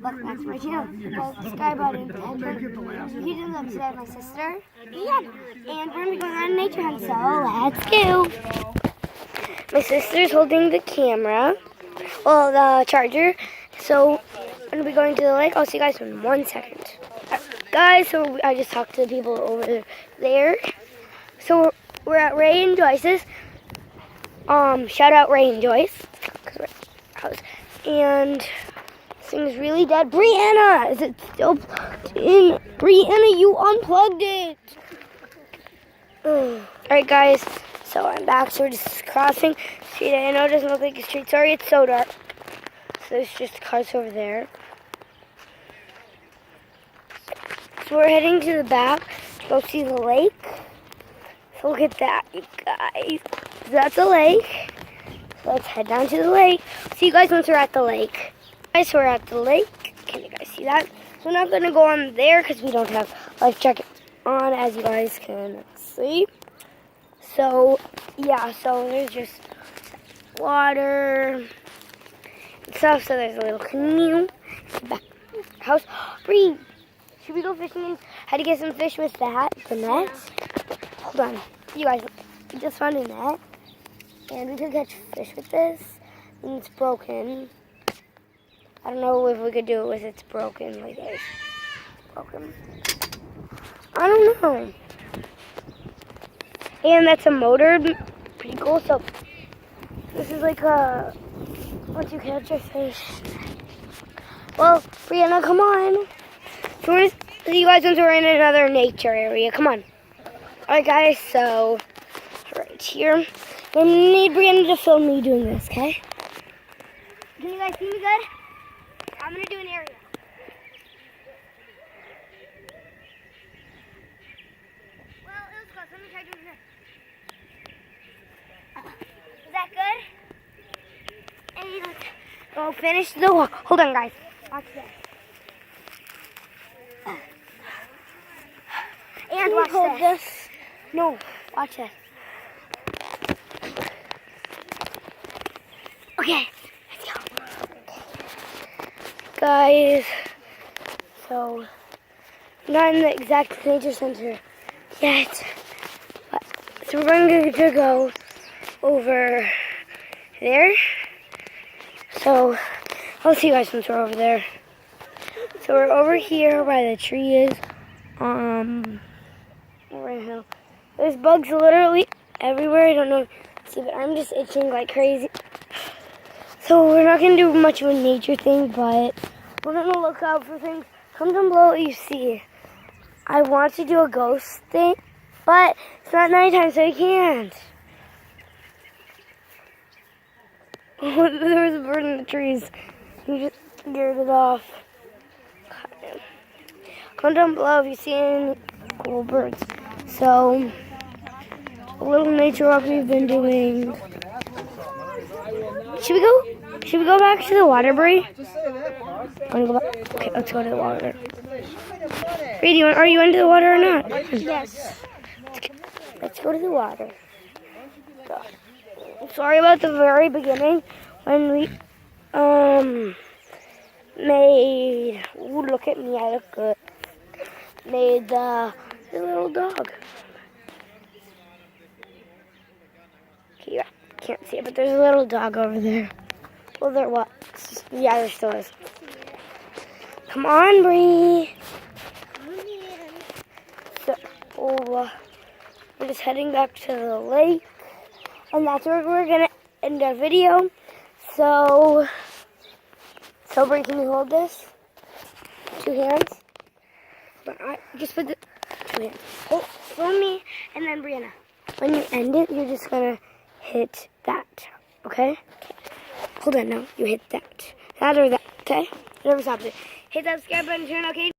welcome back to my channel. Subscribe button. You did love today, my sister. Yeah. And we're gonna be going on a nature hunt, so let's go. My sister's holding the camera, well, the charger. So I'm gonna be going to the lake. I'll see you guys in 1 second. Guys, so I just talked to the people over there. So we're at Ray and Joyce's. Shout out Ray and Joyce. And this thing is really dead. Brianna, is it still in? Brianna, you unplugged it. Alright guys, so I'm back. So we're just crossing the street. I know it doesn't look like a street. Sorry, it's so dark. So there's just cars over there. So we're heading to the back to go see the lake. So look at that, you guys. So that's a lake. So let's head down to the lake. See you guys once we're at the lake. Guys, so we're at the lake. Can you guys see that? So we're not going to go on there because we don't have life jacket on, as you guys can see. So, yeah, so there's just water and stuff. So there's a little canoe. Back house. Bree, should we go fishing and how to get some fish with that? The net? Hold on. You guys, we just found a net. And we could catch fish with this. And it's broken. I don't know if we could do it with it's broken like this. Broken. I don't know. And that's a motor. Pretty cool. So this is like a once you catch a fish. Well, Brianna, come on. So we're gonna see you guys once we're in another nature area. Come on. Alright guys, so right here. I need Brianna to film me doing this, okay? Can you guys see me good? I'm gonna do an area. Well, it was close. Let me try doing this. Is that good? And let's go finish the walk. Hold on, guys. Watch this. And watch this. No, watch this. Okay, let's go. Guys, so I'm not in the exact nature center yet, but so we're going to go over there. So I'll see you guys once we're over there. So we're over here where the tree is. Over a hill. There's bugs literally everywhere. I don't know. See, but I'm just itching like crazy. So we're not going to do much of a nature thing, but we're going to look out for things. Comment down below what you see. I want to do a ghost thing, but it's not nighttime, so I can't. There was a bird in the trees. You just scared it off. Comment down below if you see any cool birds. So, a little nature walk we've been doing. Should we go back to the water, Bree? Want to go back? Okay, let's go to the water. Bree, are you into the water or not? Yes. Let's go to the water. So, sorry about the very beginning when we made. Ooh, look at me, I look good. Made the little dog. Okay, you can't see it, but there's a little dog over there. Well, there what? Yeah, there still is. Come on, Bree. So, we're just heading back to the lake, and that's where we're gonna end our video. So Bree, can you hold this? 2 hands. But I just put the 2 hands. Oh, for me, and then Brianna. When you end it, you're just gonna hit that. Okay? Hold on, no. You hit that. That or that. Okay? Whatever's happening. Hit that subscribe button, turn on, okay?